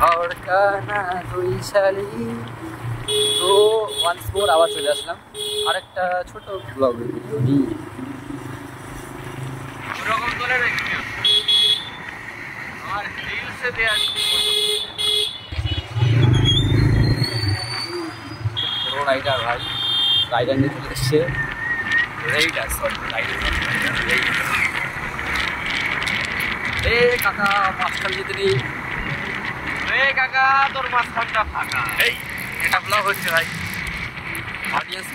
ধড়কানা দুই শালি। তো ওয়ান্স মোর আবার চলে আসলাম আরেকটা ছোট ব্লগ ভিডিও নিয়ে। ওরকম তোলে না ভিডিও আর রিলসে দেয়া বড় রাইডার ভাই, রাইডার নিয়ে চলে এসছে। রাইডার সরি রাইডার এ কাকা মাঝখান যেতে নেই। কাকা তোর মাঝখানটা ফাঁকা। এই এটা ব্লগ হচ্ছে ভাই, অডিয়েন্স